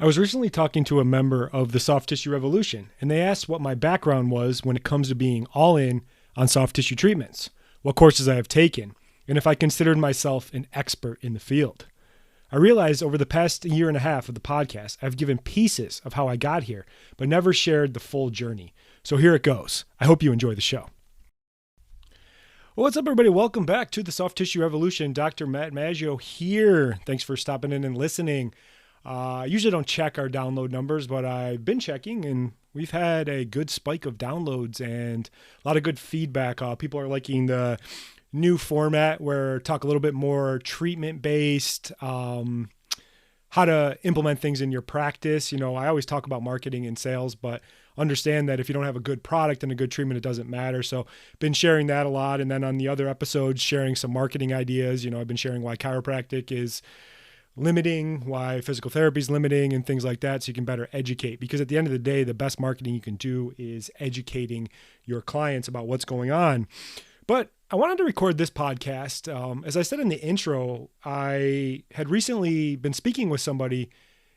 I was recently talking to a member of the soft tissue revolution, and they asked what my background was when it comes to being all in on soft tissue treatments, what courses I have taken, and if I considered myself an expert in the field. I realized over the past year and a half of the podcast, I've given pieces of how I got here, but never shared the full journey. So here it goes. I hope you enjoy the show. Well, what's up, everybody? Welcome back to the Soft Tissue Revolution. Dr. Maggio here. Thanks for stopping in and listening. I usually don't check our download numbers, but I've been checking and we've had a good spike of downloads and a lot of good feedback. People are liking the new format where I talk a little bit more treatment based, how to implement things in your practice. You know, I always talk about marketing and sales, but understand that if you don't have a good product and a good treatment, it doesn't matter. So been sharing that a lot. And then on the other episodes, sharing some marketing ideas. You know, I've been sharing why chiropractic is limiting, why physical therapy is limiting, and things like that, so you can better educate. Because at the end of the day, the best marketing you can do is educating your clients about what's going on. But I wanted to record this podcast. As I said in the intro, I had recently been speaking with somebody,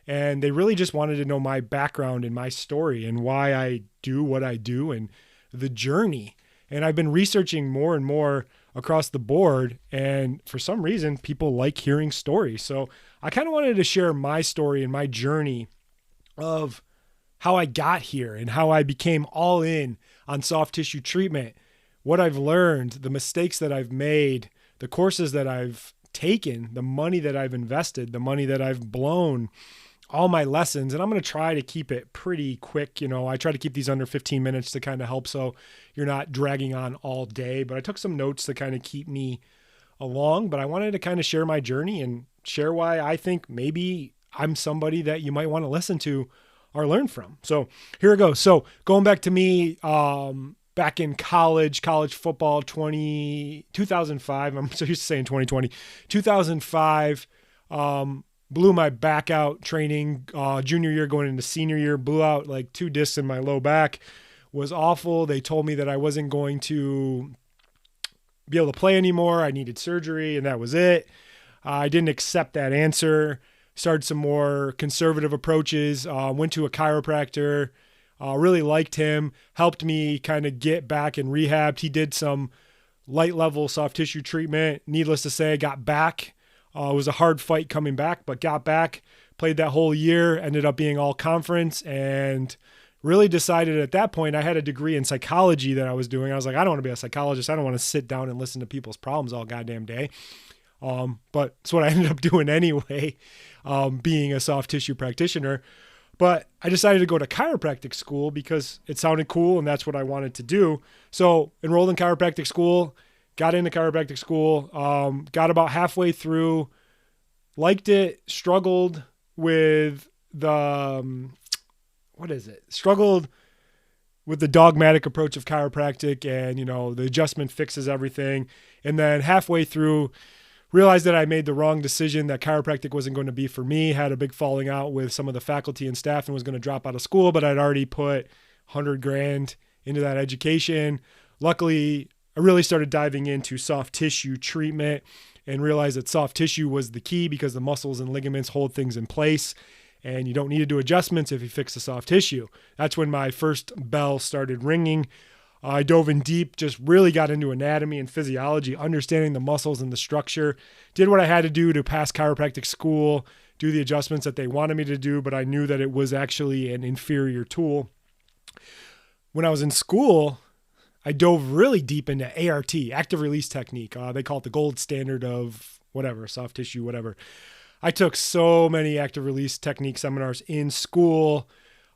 and they really just wanted to know my background and my story and why I do what I do and the journey. And I've been researching more and more across the board. And for some reason, people like hearing stories. So I kind of wanted to share my story and my journey of how I got here and how I became all in on soft tissue treatment, what I've learned, the mistakes that I've made, the courses that I've taken, the money that I've invested, the money that I've blown, all my lessons. And I'm going to try to keep it pretty quick. You know, I try to keep these under 15 minutes to kind of help so you're not dragging on all day, but I took some notes to kind of keep me along, but I wanted to kind of share my journey and share why I think maybe I'm somebody that you might want to listen to or learn from. So here it goes. So going back to me, back in college football, 2005, I'm so used to saying 2020, 2005, blew my back out training, junior year going into senior year, blew out like 2 discs in my low back, was awful. They told me that I wasn't going to be able to play anymore. I needed surgery and that was it. I didn't accept that answer. Started some more conservative approaches, went to a chiropractor, really liked him, helped me kind of get back and rehabbed. He did some light level soft tissue treatment. Needless to say, I got back. It was a hard fight coming back, but got back, played that whole year, ended up being all conference, and really decided at that point, I had a degree in psychology that I was doing. I was like, I don't want to be a psychologist. I don't want to sit down and listen to people's problems all goddamn day. But it's what I ended up doing anyway, being a soft tissue practitioner. But I decided to go to chiropractic school because it sounded cool and that's what I wanted to do. So enrolled in chiropractic school, got into chiropractic school, got about halfway through, liked it, struggled with struggled with the dogmatic approach of chiropractic and, you know, the adjustment fixes everything. And then halfway through, realized that I made the wrong decision, that chiropractic wasn't going to be for me, had a big falling out with some of the faculty and staff and was going to drop out of school, but I'd already put $100,000 into that education. Luckily, I really started diving into soft tissue treatment and realized that soft tissue was the key because the muscles and ligaments hold things in place and you don't need to do adjustments if you fix the soft tissue. That's when my first bell started ringing. I dove in deep, just really got into anatomy and physiology, understanding the muscles and the structure, did what I had to do to pass chiropractic school, do the adjustments that they wanted me to do, but I knew that it was actually an inferior tool. When I was in school, I dove really deep into ART, active release technique. They call it the gold standard of whatever, soft tissue, whatever. I took so many active release technique seminars in school,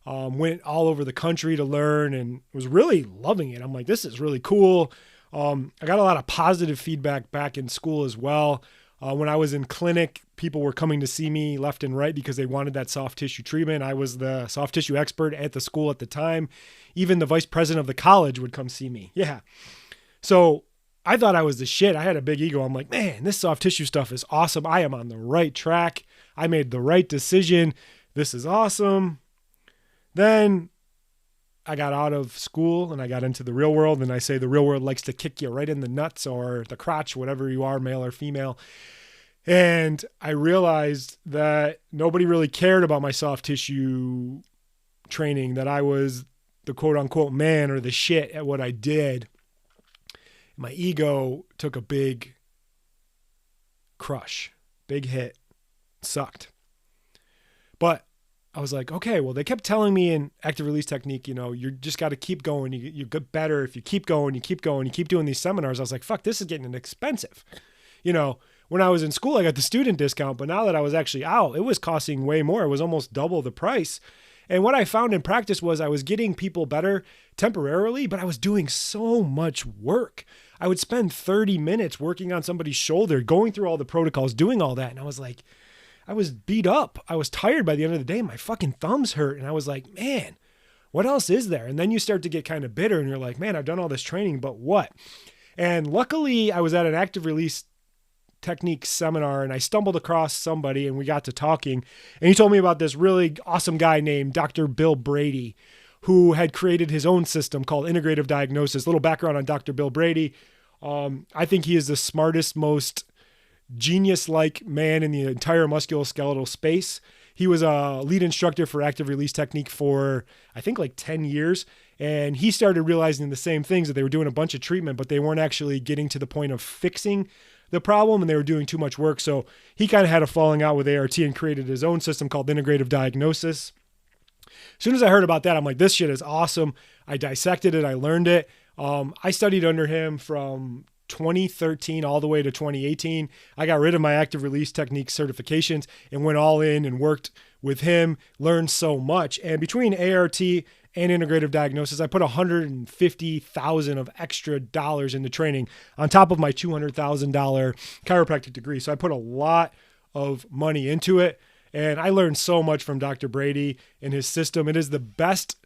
went all over the country to learn and was really loving it. I'm like, this is really cool. I got a lot of positive feedback back in school as well. When I was in clinic, people were coming to see me left and right because they wanted that soft tissue treatment. I was the soft tissue expert at the school at the time. Even the vice president of the college would come see me. Yeah. So I thought I was the shit. I had a big ego. I'm like, man, this soft tissue stuff is awesome. I am on the right track. I made the right decision. This is awesome. Then I got out of school and I got into the real world. And I say the real world likes to kick you right in the nuts or the crotch, whatever you are, male or female. And I realized that nobody really cared about my soft tissue training, that I was the quote unquote man or the shit at what I did. My ego took a big crush, big hit, sucked. But I was like, okay, well, they kept telling me in active release technique, you just got to keep going. You get better if you keep going, you keep doing these seminars. I was like, fuck, this is getting expensive. When I was in school, I got the student discount, but now that I was actually out, it was costing way more. It was almost double the price. And what I found in practice was I was getting people better temporarily, but I was doing so much work. I would spend 30 minutes working on somebody's shoulder, going through all the protocols, doing all that. And I was like, I was beat up. I was tired by the end of the day. My fucking thumbs hurt. And I was like, man, what else is there? And then you start to get kind of bitter and you're like, man, I've done all this training, but what? And luckily I was at an active release technique seminar and I stumbled across somebody and we got to talking, and he told me about this really awesome guy named Dr. Bill Brady, who had created his own system called Integrative Diagnosis. Little background on Dr. Bill Brady. I think he is the smartest, most genius-like man in the entire musculoskeletal space. He was a lead instructor for active release technique for, I think, like 10 years. And he started realizing the same things, that they were doing a bunch of treatment, but they weren't actually getting to the point of fixing the problem, and they were doing too much work. So he kind of had a falling out with ART and created his own system called Integrative Diagnosis. As soon as I heard about that, I'm like, this shit is awesome. I dissected it. I learned it. I studied under him from 2013 all the way to 2018. I got rid of my active release technique certifications and went all in and worked with him, learned so much. And between ART and integrative diagnosis, I put $150,000 of extra dollars into training on top of my $200,000 chiropractic degree. So I put a lot of money into it, and I learned so much from Dr. Brady and his system. It is the best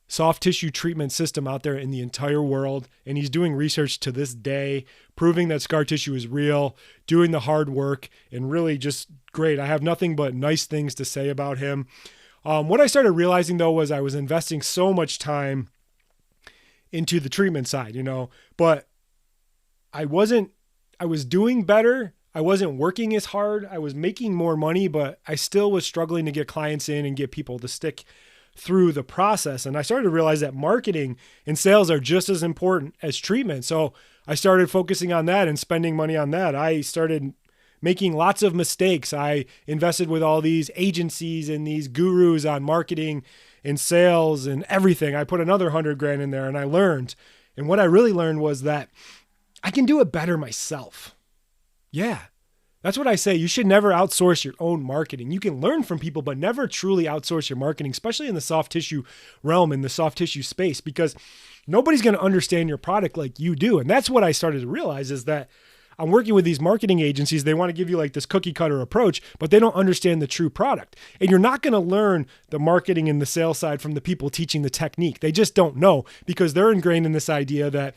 soft tissue treatment system out there in the entire world. And he's doing research to this day, proving that scar tissue is real, doing the hard work, and really just great. I have nothing but nice things to say about him. What I started realizing though, was I was investing so much time into the treatment side, but I was doing better. I wasn't working as hard. I was making more money, but I still was struggling to get clients in and get people to stick through the process. And I started to realize that marketing and sales are just as important as treatment. So I started focusing on that and spending money on that. I started making lots of mistakes. I invested with all these agencies and these gurus on marketing and sales and everything. I put another $100,000 in there and I learned. And what I really learned was that I can do it better myself. Yeah. That's what I say. You should never outsource your own marketing. You can learn from people, but never truly outsource your marketing, especially in the soft tissue realm, in the soft tissue space, because nobody's going to understand your product like you do. And that's what I started to realize, is that I'm working with these marketing agencies. They want to give you like this cookie cutter approach, but they don't understand the true product. And you're not going to learn the marketing and the sales side from the people teaching the technique. They just don't know, because they're ingrained in this idea that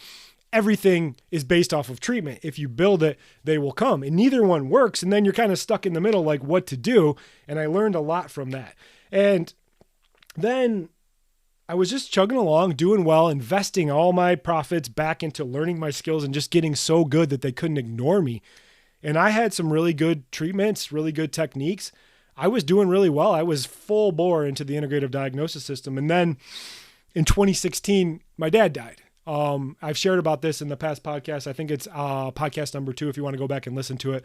everything is based off of treatment. If you build it, they will come. And neither one works. And then you're kind of stuck in the middle, like what to do. And I learned a lot from that. And then I was just chugging along, doing well, investing all my profits back into learning my skills and just getting so good that they couldn't ignore me. And I had some really good treatments, really good techniques. I was doing really well. I was full bore into the integrative diagnosis system. And then in 2016, my dad died. I've shared about this in the past podcast. I think it's podcast number 2 if you want to go back and listen to it.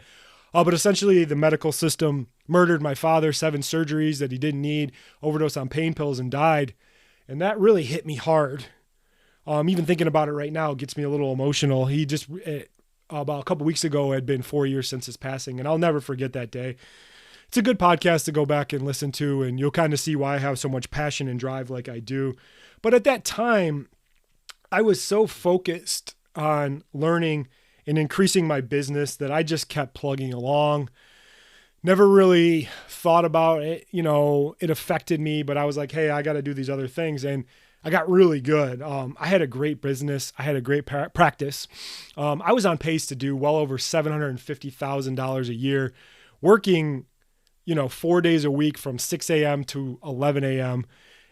But essentially the medical system murdered my father, 7 surgeries that he didn't need, overdosed on pain pills, and died. And that really hit me hard. Even thinking about it right now gets me a little emotional. He just, about a couple weeks ago, had been 4 years since his passing, and I'll never forget that day. It's a good podcast to go back and listen to, and you'll kind of see why I have so much passion and drive like I do. But at that time, I was so focused on learning and increasing my business that I just kept plugging along. Never really thought about it. It affected me, but I was like, hey, I got to do these other things. And I got really good. I had a great business. I had a great practice. I was on pace to do well over $750,000 a year, working, 4 days a week from 6 a.m. to 11 a.m.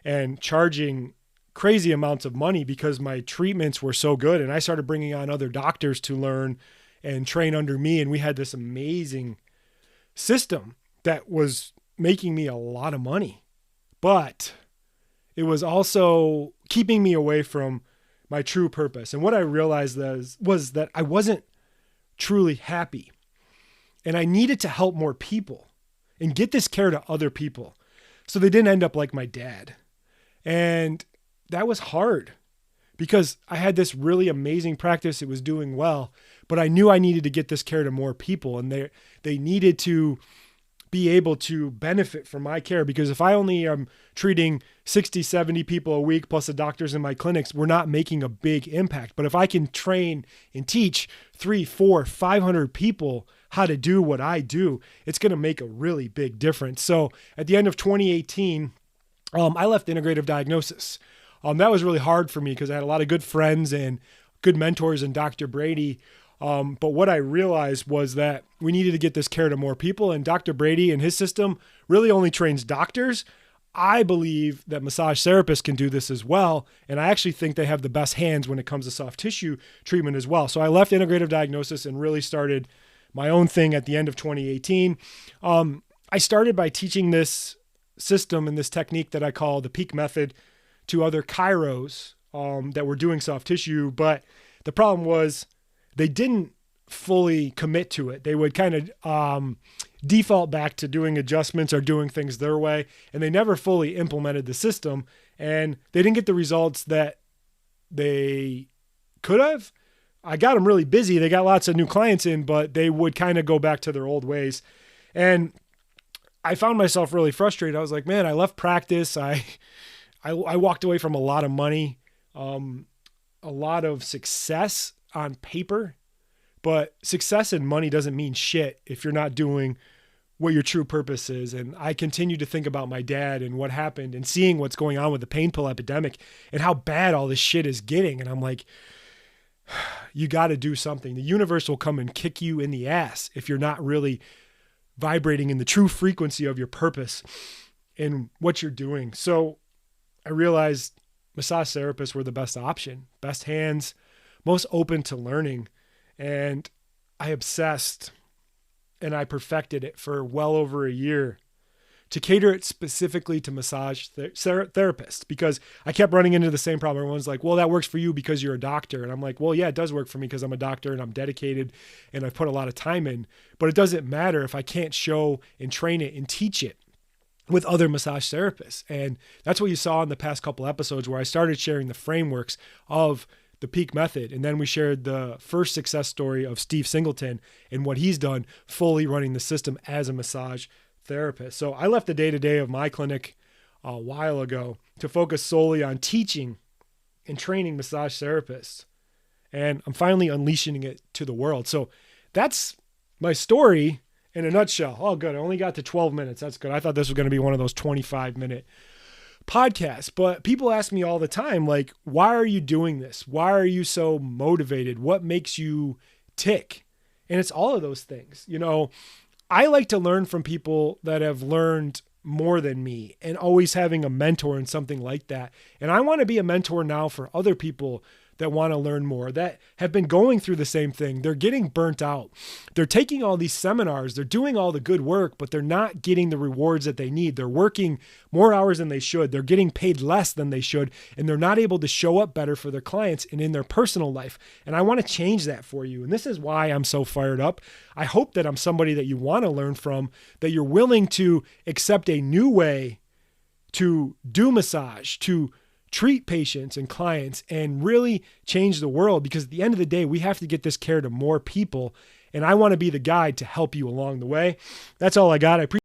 and charging crazy amounts of money because my treatments were so good. And I started bringing on other doctors to learn and train under me. And we had this amazing system that was making me a lot of money, but it was also keeping me away from my true purpose. And what I realized was that I wasn't truly happy, and I needed to help more people and get this care to other people so they didn't end up like my dad. And that was hard because I had this really amazing practice. It was doing well, but I knew I needed to get this care to more people, and they needed to be able to benefit from my care, because if I only am treating 60, 70 people a week plus the doctors in my clinics, we're not making a big impact. But if I can train and teach 300, 400, 500 people how to do what I do, it's going to make a really big difference. So at the end of 2018, I left Integrative Diagnosis. That was really hard for me because I had a lot of good friends and good mentors in Dr. Brady. But what I realized was that we needed to get this care to more people, and Dr. Brady and his system really only trains doctors. I believe that massage therapists can do this as well, and I actually think they have the best hands when it comes to soft tissue treatment as well. So I left Integrative Diagnosis and really started my own thing at the end of 2018. I started by teaching this system and this technique that I call the peak method to other chiros that were doing soft tissue, but the problem was they didn't fully commit to it. They would kind of default back to doing adjustments or doing things their way, and they never fully implemented the system, and they didn't get the results that they could have. I got them really busy. They got lots of new clients in, but they would kind of go back to their old ways. And I found myself really frustrated. I was like, man, I left practice. I walked away from a lot of money, a lot of success on paper, but success and money doesn't mean shit if you're not doing what your true purpose is. And I continued to think about my dad and what happened and seeing what's going on with the pain pill epidemic and how bad all this shit is getting. And I'm like, you got to do something. The universe will come and kick you in the ass if you're not really vibrating in the true frequency of your purpose and what you're doing. So I realized massage therapists were the best option, best hands, most open to learning. And I obsessed and I perfected it for well over a year to cater it specifically to massage therapists, because I kept running into the same problem. Everyone's like, well, that works for you because you're a doctor. And I'm like, well, yeah, it does work for me because I'm a doctor and I'm dedicated and I've put a lot of time in, but it doesn't matter if I can't show and train it and teach it with other massage therapists. And that's what you saw in the past couple episodes where I started sharing the frameworks of the peak method. And then we shared the first success story of Steve Singleton and what he's done fully running the system as a massage therapist. So I left the day-to-day of my clinic a while ago to focus solely on teaching and training massage therapists. And I'm finally unleashing it to the world. So that's my story in a nutshell. Oh, good. I only got to 12 minutes. That's good. I thought this was going to be one of those 25-minute podcasts. But people ask me all the time, like, why are you doing this? Why are you so motivated? What makes you tick? And it's all of those things. You know, I like to learn from people that have learned more than me and always having a mentor and something like that. And I want to be a mentor now for other people that want to learn more, that have been going through the same thing. They're getting burnt out. They're taking all these seminars. They're doing all the good work, but they're not getting the rewards that they need. They're working more hours than they should. They're getting paid less than they should, and they're not able to show up better for their clients and in their personal life. And I want to change that for you. And this is why I'm so fired up. I hope that I'm somebody that you want to learn from, that you're willing to accept a new way to do massage, to treat patients and clients and really change the world, because at the end of the day, we have to get this care to more people. And I want to be the guide to help you along the way. That's all I got. I appreciate